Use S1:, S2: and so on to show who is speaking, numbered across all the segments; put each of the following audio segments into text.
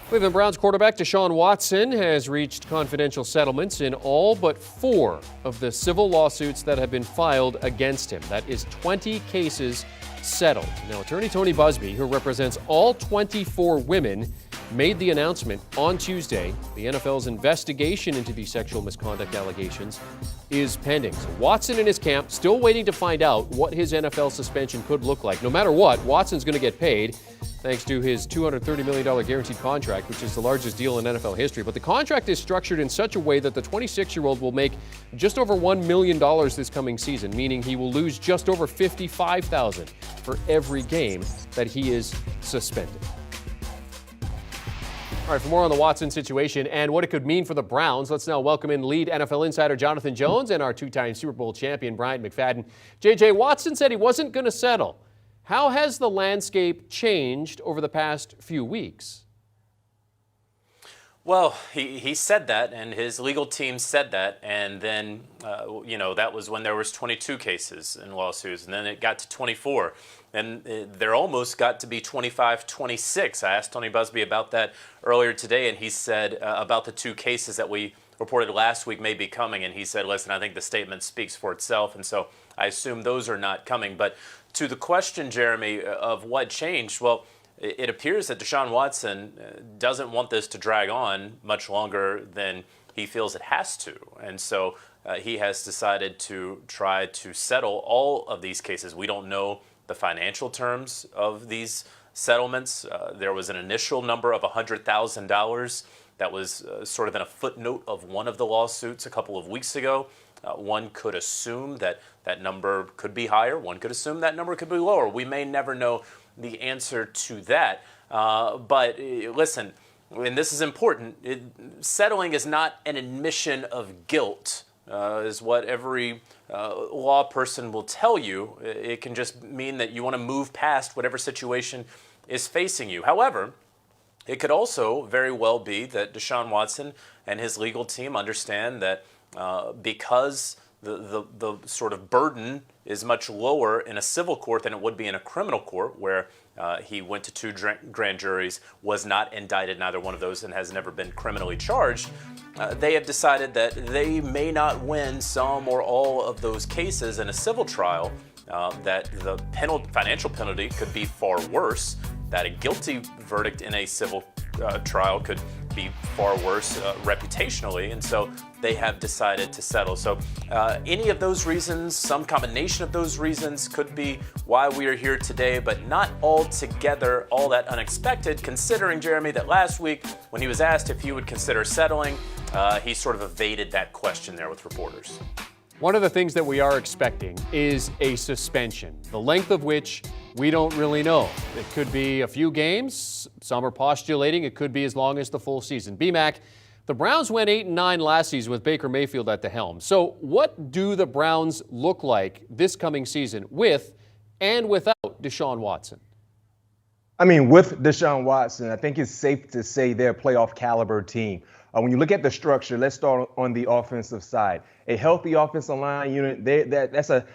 S1: Cleveland Browns quarterback Deshaun Watson has reached confidential settlements in all but 4 of the civil lawsuits that have been filed against him. That is 20 cases settled. Now, attorney Tony Busby, who represents all 24 women, made the announcement on Tuesday. The NFL's investigation into these sexual misconduct allegations is pending. So Watson and his camp still waiting to find out what his NFL suspension could look like. No matter what, Watson's going to get paid thanks to his $230 million guaranteed contract, which is the largest deal in NFL history. But the contract is structured in such a way that the 26-year-old will make just over $1 million this coming season, meaning he will lose just over $55,000 for every game that he is suspended. All right, for more on the Watson situation and what it could mean for the Browns, let's now welcome in lead NFL insider Jonathan Jones and our 2-time Super Bowl champion Bryant McFadden. JJ, Watson said he wasn't going to settle. How has the landscape changed over the past few weeks?
S2: Well, he said that, and his legal team said that, and then, that was when there was 22 cases and lawsuits, and then it got to 24, and there almost got to be 25, 26. I asked Tony Busby about that earlier today, and he said about the 2 cases that we reported last week may be coming, and he said, listen, I think the statement speaks for itself, and so I assume those are not coming. But to the question, Jeremy, of what changed, well, it appears that Deshaun Watson doesn't want this to drag on much longer than he feels it has to. And so he has decided to try to settle all of these cases. We don't know the financial terms of these settlements. There was an initial number of $100,000 that was sort of in a footnote of one of the lawsuits a couple of weeks ago. One could assume that that number could be higher. One could assume that number could be lower. We may never know the answer to that. But listen, and this is important, settling is not an admission of guilt, is what every law person will tell you. It can just mean that you want to move past whatever situation is facing you. However, it could also very well be that Deshaun Watson and his legal team understand that because the sort of burden is much lower in a civil court than it would be in a criminal court, where he went to 2 grand juries, was not indicted, neither one of those, and has never been criminally charged. They have decided that they may not win some or all of those cases in a civil trial, that the financial penalty could be far worse, that a guilty verdict in a civil trial could be far worse reputationally, and so they have decided to settle. So any of those reasons, some combination of those reasons, could be why we are here today, but not altogether all that unexpected, considering, Jeremy, that last week when he was asked if he would consider settling, he sort of evaded that question there with reporters.
S1: One of the things that we are expecting is a suspension, the length of which we don't really know. It could be a few games. Some are postulating it could be as long as the full season. BMAC, the Browns went 8-9 last season with Baker Mayfield at the helm. So what do the Browns look like this coming season with and without Deshaun Watson?
S3: I mean, with Deshaun Watson, I think it's safe to say they're a playoff caliber team. When you look at the structure, let's start on the offensive side. A healthy offensive line unit, that's a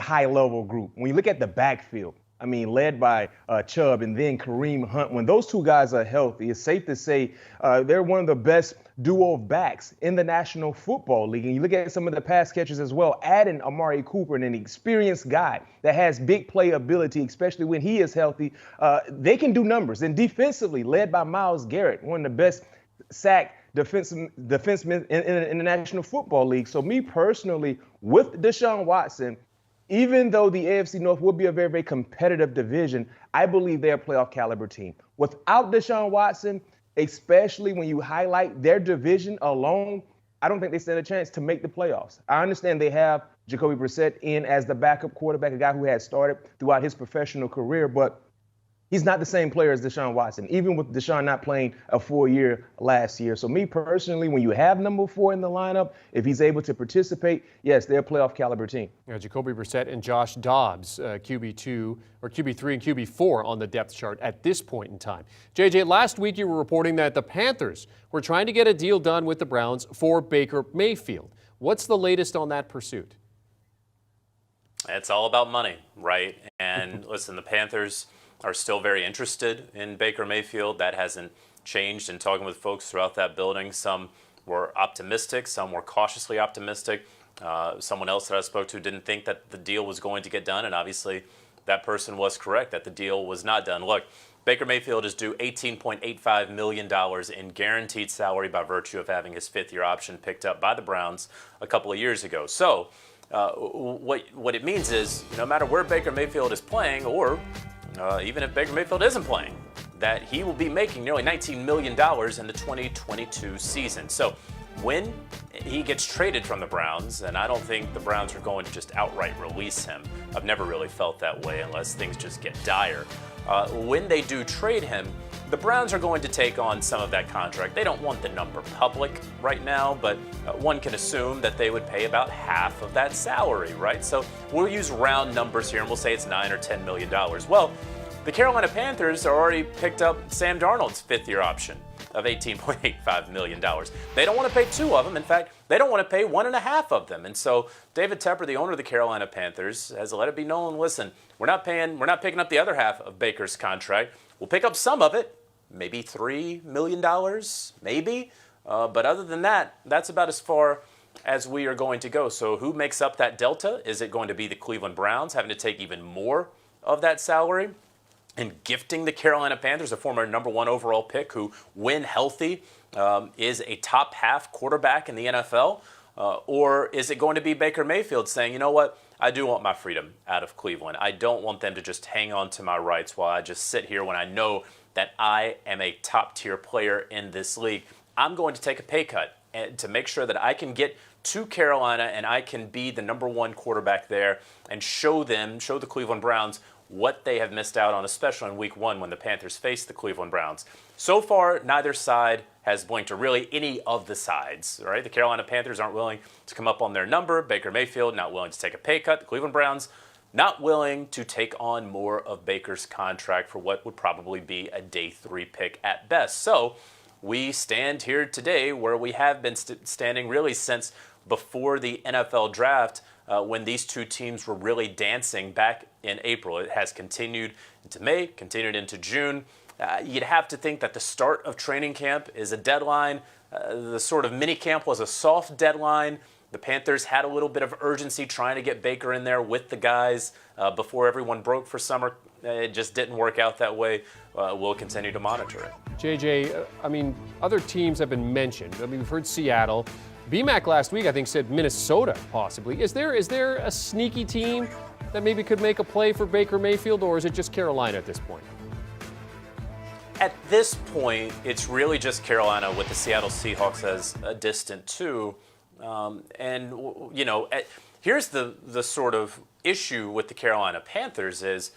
S3: high-level group. When you look at the backfield, I mean, led by Chubb and then Kareem Hunt, when those 2 guys are healthy, it's safe to say they're one of the best duo of backs in the National Football League. And you look at some of the pass catchers as well, adding Amari Cooper and an experienced guy that has big playability, especially when he is healthy, they can do numbers. And defensively, led by Myles Garrett, one of the best sack defensemen in the National Football League. So me personally, with Deshaun Watson, even though the AFC North will be a very, very competitive division, I believe they're a playoff caliber team. Without Deshaun Watson, especially when you highlight their division alone, I don't think they stand a chance to make the playoffs. I understand they have Jacoby Brissett in as the backup quarterback, a guy who had started throughout his professional career, but he's not the same player as Deshaun Watson, even with Deshaun not playing a full year last year. So me personally, when you have number 4 in the lineup, if he's able to participate, yes, they're a playoff caliber team.
S1: Yeah, Jacoby Brissett and Josh Dobbs, QB2 or QB3 and QB4 on the depth chart at this point in time. JJ, last week you were reporting that the Panthers were trying to get a deal done with the Browns for Baker Mayfield. What's the latest on that pursuit?
S2: It's all about money, right? And listen, the Panthers are still very interested in Baker Mayfield. That hasn't changed in talking with folks throughout that building. Some were optimistic, some were cautiously optimistic. Someone else that I spoke to didn't think that the deal was going to get done, and obviously that person was correct, that the deal was not done. Look, Baker Mayfield is due $18.85 million in guaranteed salary by virtue of having his fifth-year option picked up by the Browns a couple of years ago. So what it means is no matter where Baker Mayfield is playing, or even if Baker Mayfield isn't playing, that he will be making nearly $19 million in the 2022 season. So when he gets traded from the Browns, and I don't think the Browns are going to just outright release him. I've never really felt that way unless things just get dire. When they do trade him, the Browns are going to take on some of that contract. They don't want the number public right now, but one can assume that they would pay about half of that salary, right? So we'll use round numbers here, and we'll say it's $9 or $10 million. Well, the Carolina Panthers are already picked up Sam Darnold's fifth-year option of $18.85 million. They don't want to pay two of them. In fact, they don't want to pay one and a half of them. And so David Tepper, the owner of the Carolina Panthers, has let it be known, listen, we're not picking up the other half of Baker's contract. We'll pick up some of it, maybe $3 million, maybe. But other than that, that's about as far as we are going to go. So who makes up that delta? Is it going to be the Cleveland Browns having to take even more of that salary and gifting the Carolina Panthers, a former number 1 overall pick who, when healthy, is a top half quarterback in the NFL? Or is it going to be Baker Mayfield saying, you know what, I do want my freedom out of Cleveland. I don't want them to just hang on to my rights while I just sit here when I know that I am a top-tier player in this league. I'm going to take a pay cut to make sure that I can get to Carolina and I can be the number 1 quarterback there and show the Cleveland Browns what they have missed out on, especially in Week 1 when the Panthers faced the Cleveland Browns. So far, neither side has blinked, or really any of the sides, right? The Carolina Panthers aren't willing to come up on their number. Baker Mayfield not willing to take a pay cut. The Cleveland Browns not willing to take on more of Baker's contract for what would probably be a day 3 pick at best. So we stand here today where we have been standing really since before the NFL draft, when these two teams were really dancing back in April. It has continued into May, continued into June. You'd have to think that the start of training camp is a deadline. The sort of mini camp was a soft deadline. The Panthers had a little bit of urgency trying to get Baker in there with the guys before everyone broke for summer. It just didn't work out that way. We'll continue to monitor it.
S1: JJ, I mean, other teams have been mentioned. I mean, we've heard Seattle. BMAC last week, I think, said Minnesota possibly. Is there a sneaky team that maybe could make a play for Baker Mayfield, or is it just Carolina at this point?
S2: At this point, it's really just Carolina with the Seattle Seahawks as a distant 2. And, you know, here's the sort of issue with the Carolina Panthers is,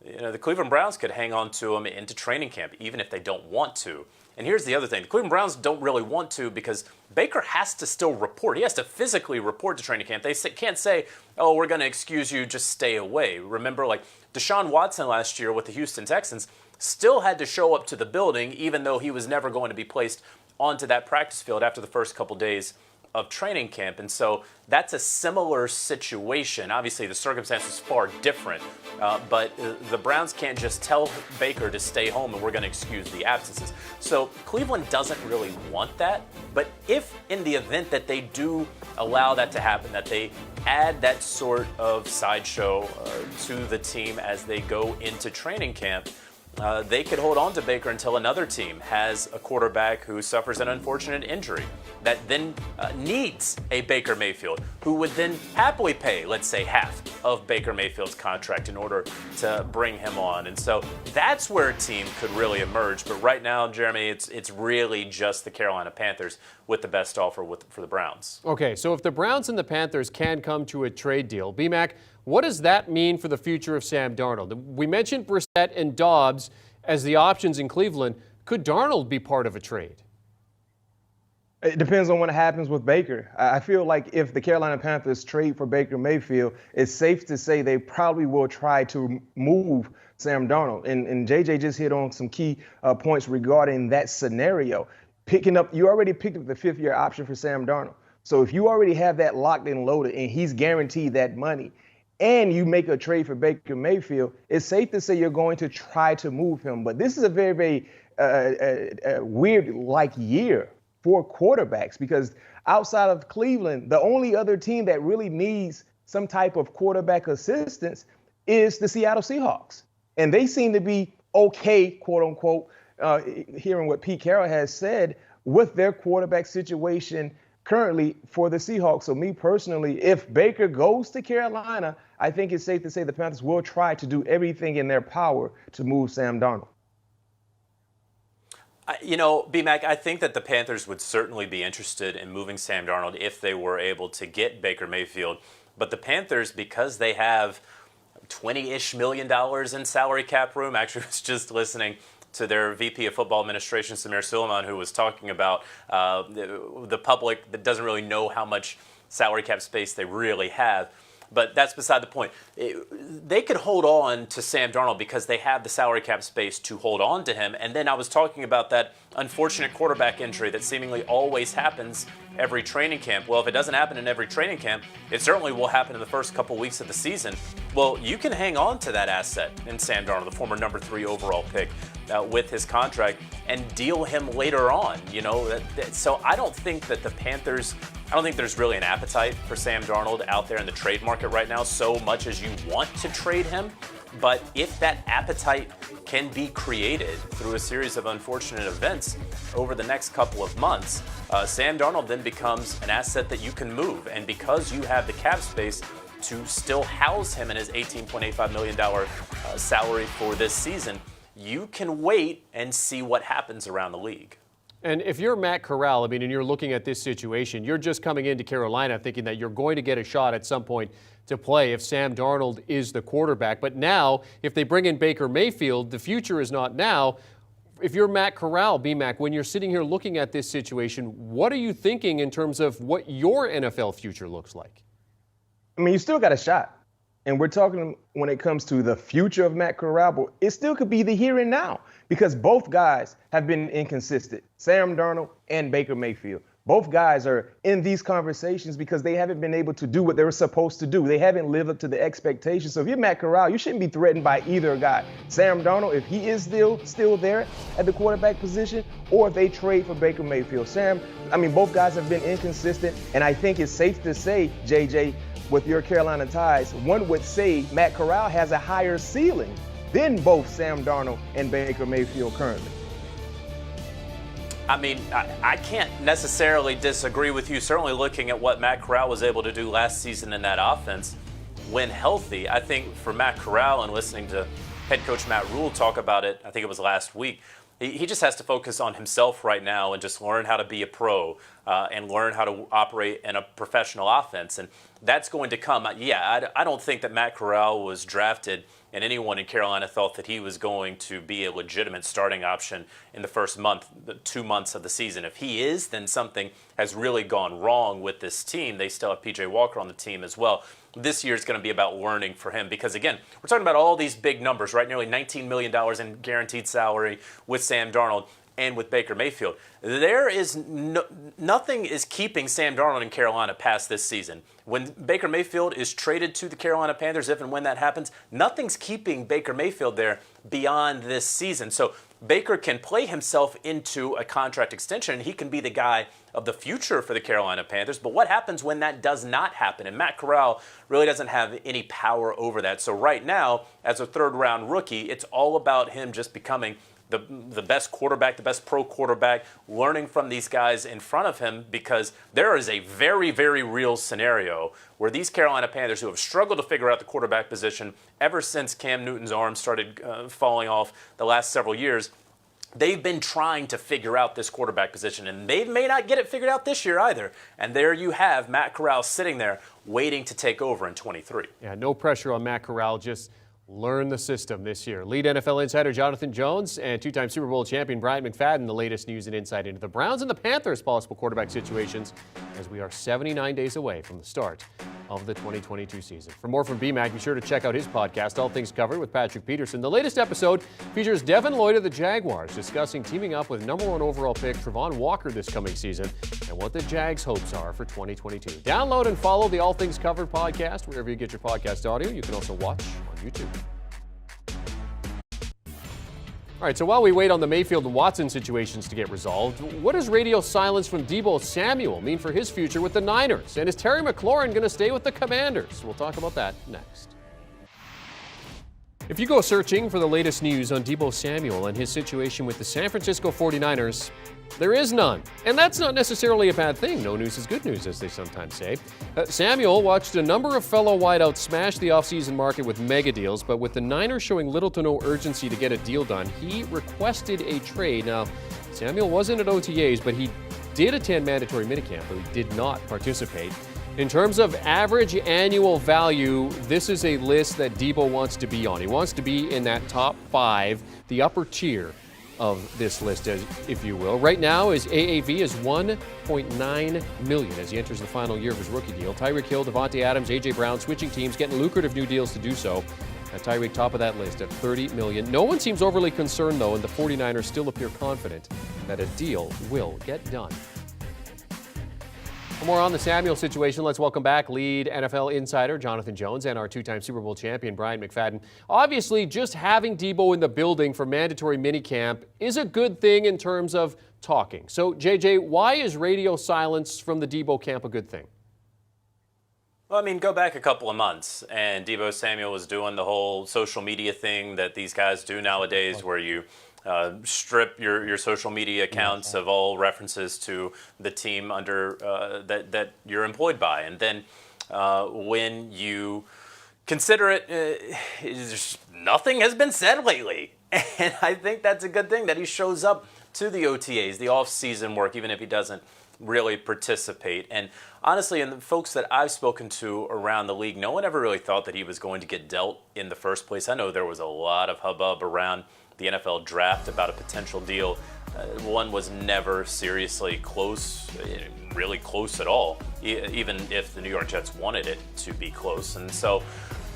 S2: you know, the Cleveland Browns could hang on to them into training camp, even if they don't want to. And here's the other thing. The Cleveland Browns don't really want to because Baker has to still report. He has to physically report to training camp. They can't say, oh, we're going to excuse you, just stay away. Remember, like Deshaun Watson last year with the Houston Texans still had to show up to the building even though he was never going to be placed onto that practice field after the first couple days of training camp. And so that's a similar situation. Obviously, the circumstances are far different, but the Browns can't just tell Baker to stay home and we're going to excuse the absences. So Cleveland doesn't really want that, but if in the event that they do allow that to happen, that they add that sort of sideshow to the team as they go into training camp, they could hold on to Baker until another team has a quarterback who suffers an unfortunate injury that then needs a Baker Mayfield, who would then happily pay, let's say, half of Baker Mayfield's contract in order to bring him on. And so that's where a team could really emerge. But right now, Jeremy, it's really just the Carolina Panthers with the best offer for the Browns.
S1: Okay, so if the Browns and the Panthers can come to a trade deal, BMAC, what does that mean for the future of Sam Darnold? We mentioned Brissett and Dobbs as the options in Cleveland. Could Darnold be part of a trade?
S3: It depends on what happens with Baker. I feel like if the Carolina Panthers trade for Baker Mayfield, it's safe to say they probably will try to move Sam Darnold. And JJ just hit on some key points regarding that scenario. You already picked up the 5th-year option for Sam Darnold. So if you already have that locked and loaded and he's guaranteed that money, and you make a trade for Baker Mayfield, it's safe to say you're going to try to move him. But this is a very, very weird year for quarterbacks, because outside of Cleveland, the only other team that really needs some type of quarterback assistance is the Seattle Seahawks. And they seem to be okay, quote unquote, hearing what Pete Carroll has said with their quarterback situation currently for the Seahawks. So me personally, if Baker goes to Carolina, I think it's safe to say the Panthers will try to do everything in their power to move Sam Darnold.
S2: You know, B-Mac, I think that the Panthers would certainly be interested in moving Sam Darnold if they were able to get Baker Mayfield. But the Panthers, because they have $20-ish million in salary cap room, actually was just listening to their VP of Football Administration, Samir Suleiman, who was talking about the public that doesn't really know how much salary cap space they really have. But that's beside the point. They could hold on to Sam Darnold because they have the salary cap space to hold on to him. And then I was talking about that unfortunate quarterback injury that seemingly always happens every training camp. Well, if it doesn't happen in every training camp, it certainly will happen in the first couple weeks of the season. Well, you can hang on to that asset in Sam Darnold, the former number 3 overall pick, with his contract, and deal him later on. You know, so I don't think that the Panthers, I don't think there's really an appetite for Sam Darnold out there in the trade market right now, so much as you want to trade him. But if that appetite can be created through a series of unfortunate events over the next couple of months, Sam Darnold then becomes an asset that you can move. And because you have the cap space to still house him in his $18.85 million salary for this season, you can wait and see what happens around the league.
S1: And if you're Matt Corral, I mean, and you're looking at this situation, you're just coming into Carolina thinking that you're going to get a shot at some point to play if Sam Darnold is the quarterback. But now, if they bring in Baker Mayfield, the future is not now. If you're Matt Corral, B-Mac, when you're sitting here looking at this situation, what are you thinking in terms of what your NFL future looks like?
S3: I mean, you still got a shot. And we're talking when it comes to the future of Matt Corral, but it still could be the here and now, because both guys have been inconsistent, Sam Darnold and Baker Mayfield. Both guys are in these conversations because they haven't been able to do what they were supposed to do. They haven't lived up to the expectations. So if you're Matt Corral, you shouldn't be threatened by either guy. Sam Darnold, if he is still there at the quarterback position, or if they trade for Baker Mayfield. Both guys have been inconsistent, and I think it's safe to say, JJ, with your Carolina ties, one would say Matt Corral has a higher ceiling than both Sam Darnold and Baker Mayfield currently.
S2: I mean, I can't necessarily disagree with you. Certainly looking at what Matt Corral was able to do last season in that offense when healthy, I think for Matt Corral, and listening to head coach Matt Rule talk about it, I think it was last week, he just has to focus on himself right now and just learn how to be a pro and learn how to operate in a professional offense. And that's going to come. I don't think that Matt Corral was drafted and anyone in Carolina thought that he was going to be a legitimate starting option in the first month, the 2 months of the season. If he is, then something has really gone wrong with this team. They still have P.J. Walker on the team as well. This year is going to be about learning for him because, again, we're talking about all these big numbers, right? Nearly $19 million in guaranteed salary with Sam Darnold and with Baker Mayfield. There is nothing is keeping Sam Darnold in Carolina past this season. When Baker Mayfield is traded to the Carolina Panthers, if and when that happens, nothing's keeping Baker Mayfield there beyond this season. So Baker can play himself into a contract extension, and he can be the guy of the future for the Carolina Panthers. But what happens when that does not happen? And Matt Corral really doesn't have any power over that. So right now, as a third-round rookie, it's all about him just becoming the best quarterback, the best pro quarterback, learning from these guys in front of him, because there is a very, very real scenario where these Carolina Panthers, who have struggled to figure out the quarterback position ever since Cam Newton's arm started falling off the last several years, they've been trying to figure out this quarterback position, and they may not get it figured out this year either. And there you have Matt Corral sitting there waiting to take over in 23.
S1: Yeah, no pressure on Matt Corral, just learn the system this year. Lead NFL insider Jonathan Jones and two-time Super Bowl champion Bryant McFadden, the latest news and insight into the Browns and the Panthers' possible quarterback situations as we are 79 days away from the start of the 2022 season. For more from BMAC, be sure to check out his podcast, All Things Covered with Patrick Peterson. The latest episode features Devin Lloyd of the Jaguars discussing teaming up with number 1 overall pick Travon Walker this coming season and what the Jags' hopes are for 2022. Download and follow the All Things Covered podcast wherever you get your podcast audio. You can also watch on YouTube. All right, so while we wait on the Mayfield and Watson situations to get resolved, what does radio silence from Deebo Samuel mean for his future with the Niners? And is Terry McLaurin going to stay with the Commanders? We'll talk about that next. If you go searching for the latest news on Deebo Samuel and his situation with the San Francisco 49ers, there is none. And that's not necessarily a bad thing. No news is good news, as they sometimes say. Samuel watched a number of fellow wideouts smash the offseason market with mega deals, but with the Niners showing little to no urgency to get a deal done, he requested a trade. Now, Samuel wasn't at OTAs, but he did attend mandatory minicamp, but he did not participate. In terms of average annual value, this is a list that Deebo wants to be on. He wants to be in that top 5, the upper tier of this list, if you will. Right now, his AAV is $1.9 million as he enters the final year of his rookie deal. Tyreek Hill, Devontae Adams, A.J. Brown switching teams, getting lucrative new deals to do so. Tyreek top of that list at $30 million. No one seems overly concerned, though, and the 49ers still appear confident that a deal will get done. For more on the Samuel situation, let's welcome back lead NFL insider Jonathan Jones and our 2-time Super Bowl champion Bryant McFadden. Obviously, just having Deebo in the building for mandatory minicamp is a good thing in terms of talking. So, JJ, why is radio silence from the Deebo camp a good thing?
S2: Well, I mean, go back a couple of months, and Deebo Samuel was doing the whole social media thing that these guys do nowadays, where you strip your social media accounts of all references to the team under that you're employed by, and then when you consider it, nothing has been said lately, and I think that's a good thing that he shows up to the OTAs, the off-season work, even if he doesn't really participate. And honestly, and the folks that I've spoken to around the league, no one ever really thought that he was going to get dealt in the first place. I know there was a lot of hubbub around the NFL draft about a potential deal. One was never seriously close, really close at all, even if the New York Jets wanted it to be close. And so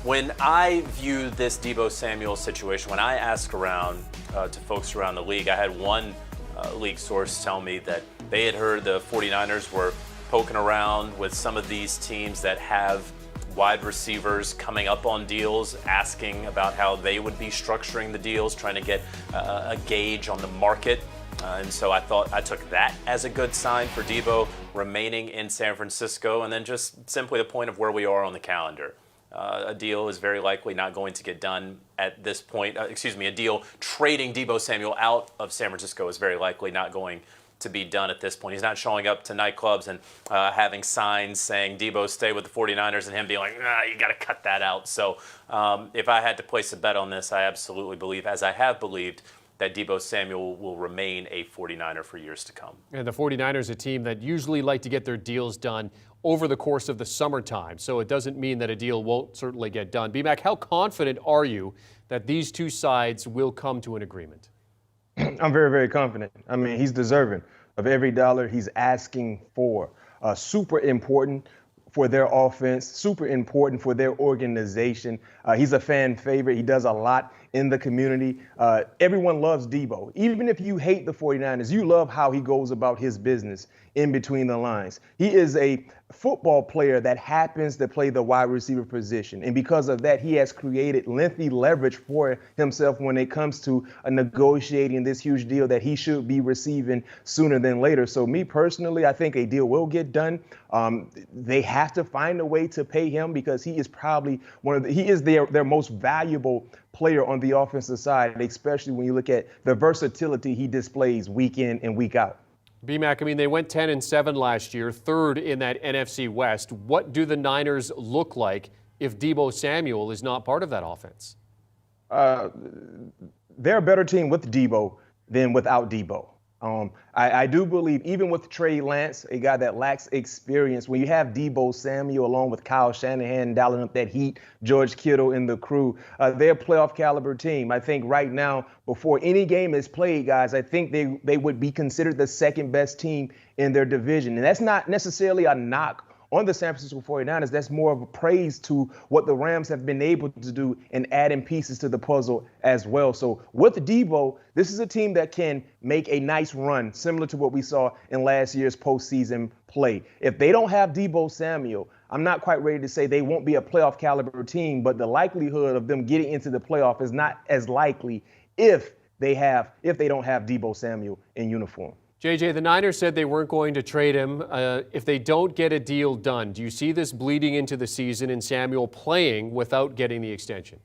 S2: when I view this Deebo Samuel situation, when I ask around to folks around the league, I had one league source tell me that they had heard the 49ers were poking around with some of these teams that have wide receivers coming up on deals, asking about how they would be structuring the deals, trying to get a gauge on the market. And so I took that as a good sign for Deebo remaining in San Francisco, and then just simply the point of where we are on the calendar. A deal is very likely not going to get done at this point. A deal trading Deebo Samuel out of San Francisco is very likely not going to be done at this point. He's not showing up to nightclubs and having signs saying Deebo stay with the 49ers and him being like, you got to cut that out. So if I had to place a bet on this, I absolutely believe, as I have believed, that Deebo Samuel will remain a 49er for years to come.
S1: And the 49ers, a team that usually like to get their deals done over the course of the summertime. So it doesn't mean that a deal won't certainly get done. BMAC, how confident are you that these two sides will come to an agreement?
S3: I'm very, very confident. I mean, he's deserving of every dollar he's asking for. Super important for their offense, super important for their organization. He's a fan favorite. He does a lot in the community. Everyone loves Deebo. Even if you hate the 49ers, you love how he goes about his business in between the lines. He is a football player that happens to play the wide receiver position. And because of that, he has created lengthy leverage for himself when it comes to negotiating this huge deal that he should be receiving sooner than later. So me personally, I think a deal will get done. They have to find a way to pay him because he is probably their most valuable player on the offensive side, especially when you look at the versatility he displays week in and week out.
S1: BMAC, I mean, they went 10-7 last year, third in that NFC West. What do the Niners look like if Deebo Samuel is not part of that offense?
S3: They're a better team with Deebo than without Deebo. I do believe even with Trey Lance, a guy that lacks experience, when you have Deebo Samuel along with Kyle Shanahan dialing up that heat, George Kittle and the crew, they're a playoff caliber team. I think right now, before any game is played, guys, I think they would be considered the second best team in their division. And that's not necessarily a knock on the San Francisco 49ers, that's more of a praise to what the Rams have been able to do in adding pieces to the puzzle as well. So with Deebo, this is a team that can make a nice run, similar to what we saw in last year's postseason play. If they don't have Deebo Samuel, I'm not quite ready to say they won't be a playoff caliber team, but the likelihood of them getting into the playoff is not as likely if they don't have Deebo Samuel in uniform.
S1: JJ, the Niners said they weren't going to trade him if they don't get a deal done. Do you see this bleeding into the season and Samuel playing without getting the extension?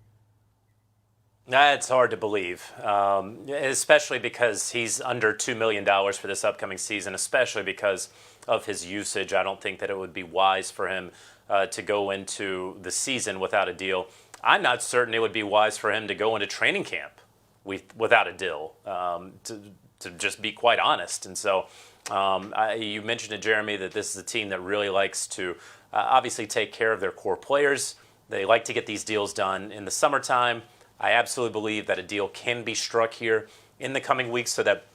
S2: That's hard to believe, especially because he's under $2 million for this upcoming season, especially because of his usage. I don't think that it would be wise for him to go into the season without a deal. I'm not certain it would be wise for him to go into training camp without a deal, to just be quite honest. And so you mentioned to Jeremy that this is a team that really likes to obviously take care of their core players. They like to get these deals done in the summertime. I absolutely believe that a deal can be struck here in the coming weeks so that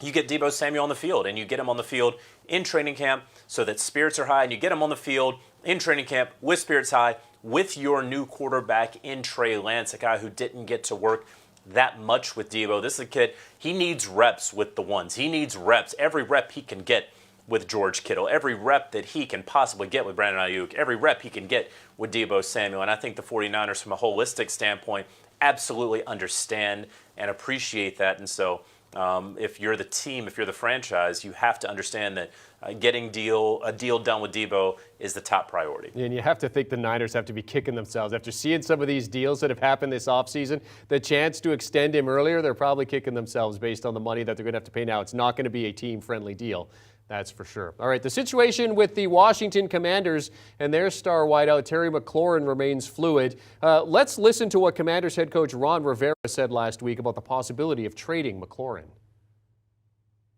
S2: you get Deebo Samuel on the field and you get him on the field in training camp so that spirits are high, and you get him on the field in training camp with spirits high with your new quarterback in Trey Lance, a guy who didn't get to work that much with Deebo. This is a kid, he needs reps with the ones. He needs reps. Every rep he can get with George Kittle, every rep that he can possibly get with Brandon Ayuk, every rep he can get with Deebo Samuel. And I think the 49ers, from a holistic standpoint, absolutely understand and appreciate that. And so if you're the team, if you're the franchise, you have to understand that getting a deal done with Deebo is the top priority.
S1: And you have to think the Niners have to be kicking themselves. After seeing some of these deals that have happened this offseason, the chance to extend him earlier, they're probably kicking themselves based on the money that they're going to have to pay now. It's not going to be a team-friendly deal. That's for sure. All right, the situation with the Washington Commanders and their star wideout, Terry McLaurin, remains fluid. Let's listen to what Commanders head coach Ron Rivera said last week about the possibility of trading McLaurin.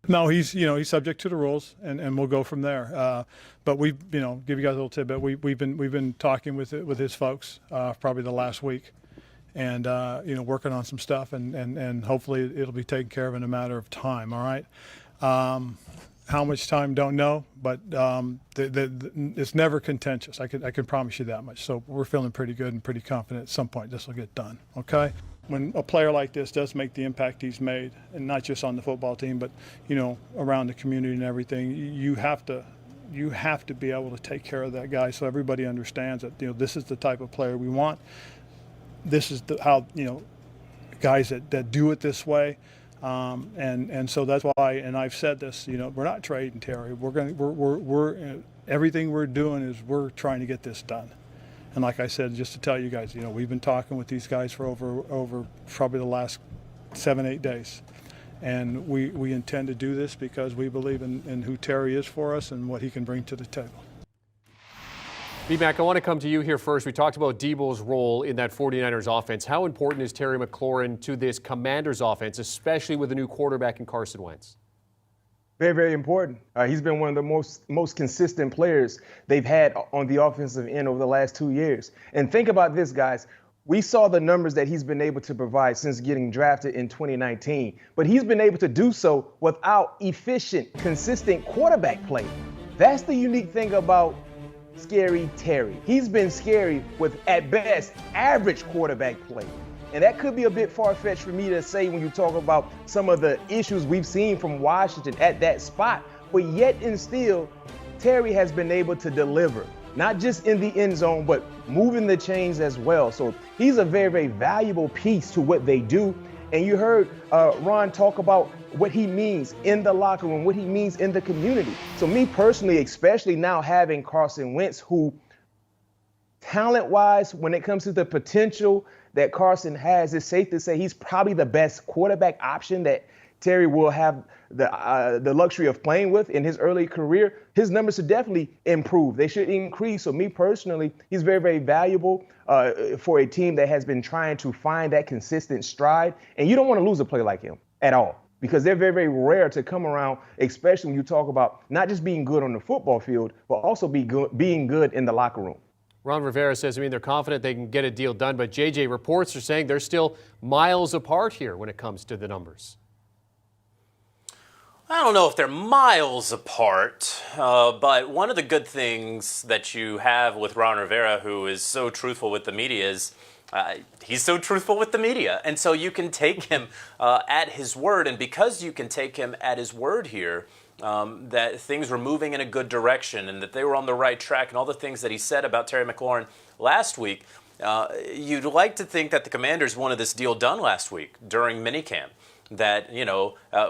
S4: No, he's subject to the rules, and we'll go from there. But we, give you guys a little tidbit. We've been talking with his folks probably the last week, and working on some stuff, and hopefully it'll be taken care of in a matter of time. All right. How much time, don't know, but it's never contentious. I can promise you that much. So we're feeling pretty good and pretty confident at some point this will get done, okay? When a player like this does make the impact he's made, and not just on the football team, but, around the community and everything, you have to be able to take care of that guy so everybody understands that, this is the type of player we want. This is how, guys that do it this way. And so that's why, and I've said this, we're not trading Terry. We're everything we're doing is we're trying to get this done. And like I said, just to tell you guys, we've been talking with these guys for over probably the last 7-8 days. And we intend to do this because we believe in who Terry is for us and what he can bring to the table.
S1: B-Mac, I want to come to you here first. We talked about Deebo's role in that 49ers offense. How important is Terry McLaurin to this Commanders offense, especially with a new quarterback in Carson Wentz?
S3: Very, very important. He's been one of the most consistent players they've had on the offensive end over the last 2 years. And think about this, guys. We saw the numbers that he's been able to provide since getting drafted in 2019, but he's been able to do so without efficient, consistent quarterback play. That's the unique thing about Scary Terry. He's been scary with, at best, average quarterback play. And that could be a bit far-fetched for me to say when you talk about some of the issues we've seen from Washington at that spot. But yet and still, Terry has been able to deliver, not just in the end zone, but moving the chains as well. So he's a very, very valuable piece to what they do. And you heard Ron talk about what he means in the locker room, what he means in the community. So me personally, especially now having Carson Wentz, who talent-wise, when it comes to the potential that Carson has, it's safe to say he's probably the best quarterback option that Terry will have the luxury of playing with in his early career. His numbers should definitely improve. They should increase. So me personally, he's very, very valuable for a team that has been trying to find that consistent stride. And you don't want to lose a player like him at all, because they're very, very rare to come around, especially when you talk about not just being good on the football field, but also being good in the locker room.
S1: Ron Rivera says, they're confident they can get a deal done, but JJ, reports are saying they're still miles apart here when it comes to the numbers.
S2: I don't know if they're miles apart, but one of the good things that you have with Ron Rivera, who is so truthful with the media, is he's so truthful with the media. And so you can take him at his word. And because you can take him at his word here, that things were moving in a good direction and that they were on the right track and all the things that he said about Terry McLaurin last week, you'd like to think that the Commanders wanted this deal done last week during minicamp. That,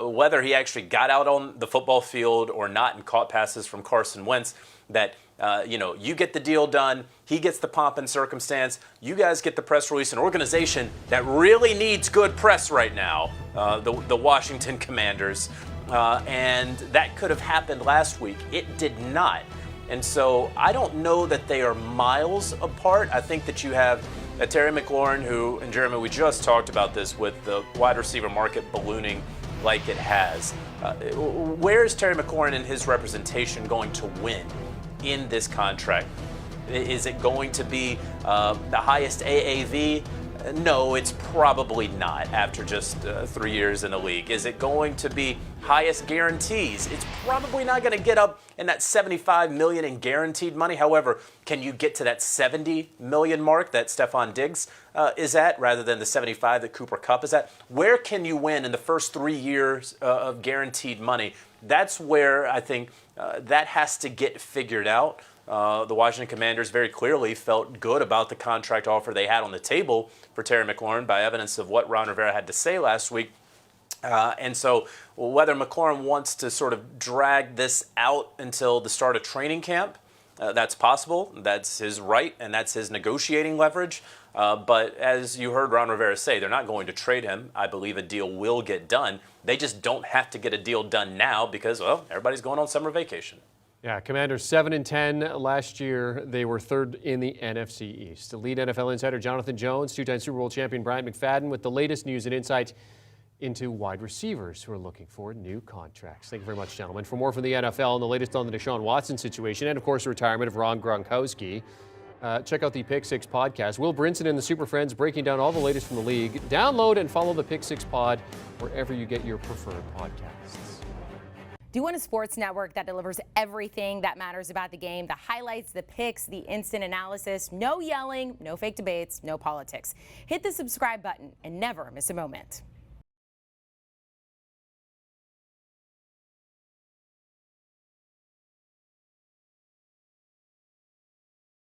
S2: whether he actually got out on the football field or not and caught passes from Carson Wentz, that, you get the deal done, he gets the pomp and circumstance, you guys get the press release, an organization that really needs good press right now, the Washington Commanders, and that could have happened last week. It did not. And so I don't know that they are miles apart. I think that you have Terry McLaurin, who, and Jeremy, we just talked about this with the wide receiver market ballooning like it has. Where is Terry McLaurin and his representation going to win in this contract? Is it going to be the highest AAV? No, it's probably not after just 3 years in the league. Is it going to be highest guarantees? It's probably not going to get up in that $75 million in guaranteed money. However, can you get to that $70 million mark that Stephon Diggs is at, rather than the $75 that Cooper Kupp is at? Where can you win in the first 3 years of guaranteed money? That's where I think that has to get figured out. The Washington Commanders very clearly felt good about the contract offer they had on the table for Terry McLaurin by evidence of what Ron Rivera had to say last week. And so whether McLaurin wants to sort of drag this out until the start of training camp, that's possible. That's his right, and that's his negotiating leverage. But as you heard Ron Rivera say, they're not going to trade him. I believe a deal will get done. They just don't have to get a deal done now because, well, everybody's going on summer vacation.
S1: Yeah, Commanders 7-10 last year. They were third in the NFC East. The lead NFL insider Jonathan Jones, two-time Super Bowl champion Bryant McFadden with the latest news and insight into wide receivers who are looking for new contracts. Thank you very much, gentlemen. For more from the NFL and the latest on the Deshaun Watson situation and, of course, the retirement of Ron Gronkowski, check out the Pick Six podcast. Will Brinson and the Super Friends breaking down all the latest from the league. Download and follow the Pick Six pod wherever you get your preferred podcasts.
S5: Do you want a sports network that delivers everything that matters about the game? The highlights, the picks, the instant analysis, no yelling, no fake debates, no politics. Hit the subscribe button and never miss a moment.